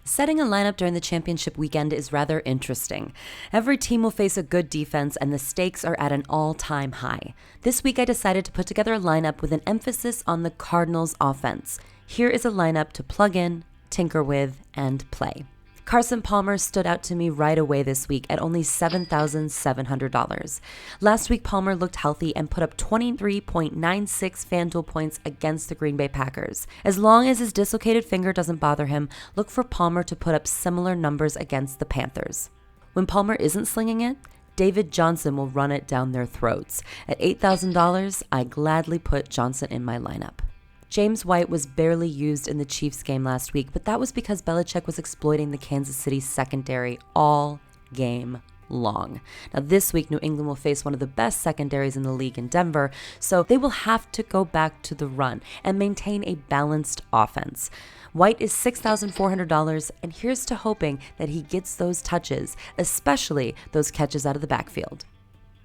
Setting a lineup during the championship weekend is rather interesting. Every team will face a good defense, and the stakes are at an all-time high. This week I decided to put together a lineup with an emphasis on the Cardinals' offense. Here is a lineup to plug in, tinker with, and play. Carson Palmer stood out to me right away this week at only $7,700. Last week, Palmer looked healthy and put up 23.96 FanDuel points against the Green Bay Packers. As long as his dislocated finger doesn't bother him, look for Palmer to put up similar numbers against the Panthers. When Palmer isn't slinging it, David Johnson will run it down their throats. At $8,000, I gladly put Johnson in my lineup. James White was barely used in the Chiefs game last week, but that was because Belichick was exploiting the Kansas City secondary all game long. Now this week, New England will face one of the best secondaries in the league in Denver, so they will have to go back to the run and maintain a balanced offense. White is $6,400, and here's to hoping that he gets those touches, especially those catches out of the backfield.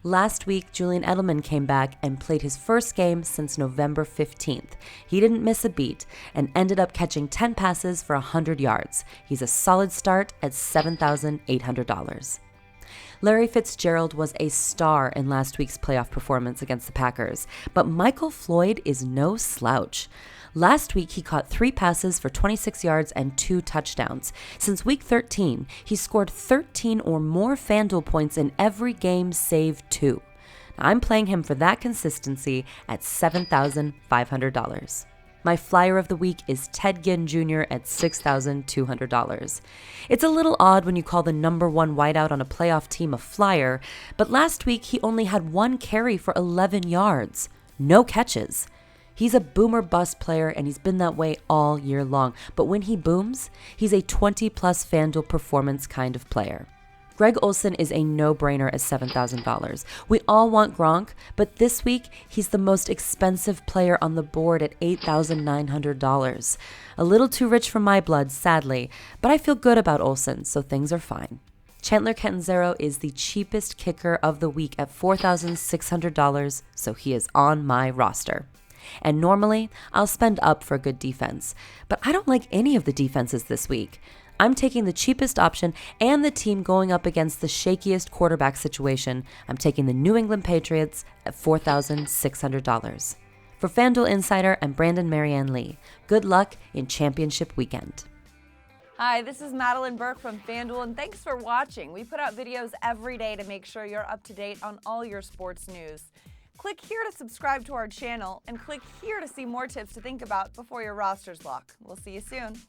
Last week, Julian Edelman came back and played his first game since November 15th. He didn't miss a beat and ended up catching 10 passes for 100 yards. He's a solid start at $7,800. Larry Fitzgerald was a star in last week's playoff performance against the Packers, but Michael Floyd is no slouch. Last week, he caught 3 passes for 26 yards and 2 touchdowns. Since week 13, he scored 13 or more FanDuel points in every game save 2. Now, I'm playing him for that consistency at $7,500. My flyer of the week is Ted Ginn Jr. at $6,200. It's a little odd when you call the number 1 wideout on a playoff team a flyer, but last week he only had 1 carry for 11 yards. No catches. He's a boomer-bust player, and he's been that way all year long. But when he booms, he's a 20-plus FanDuel performance kind of player. Greg Olsen is a no-brainer at $7,000. We all want Gronk, but this week, he's the most expensive player on the board at $8,900. A little too rich for my blood, sadly, but I feel good about Olsen, so things are fine. Chandler Catanzaro is the cheapest kicker of the week at $4,600, so he is on my roster. And normally, I'll spend up for a good defense, but I don't like any of the defenses this week. I'm taking the cheapest option and the team going up against the shakiest quarterback situation. I'm taking the New England Patriots at $4,600. For FanDuel Insider, I'm Marianne Lee. Good luck in championship weekend. Hi, this is Madeline Burke from FanDuel, and thanks for watching. We put out videos every day to make sure you're up to date on all your sports news. Click here to subscribe to our channel and click here to see more tips to think about before your rosters lock. We'll see you soon.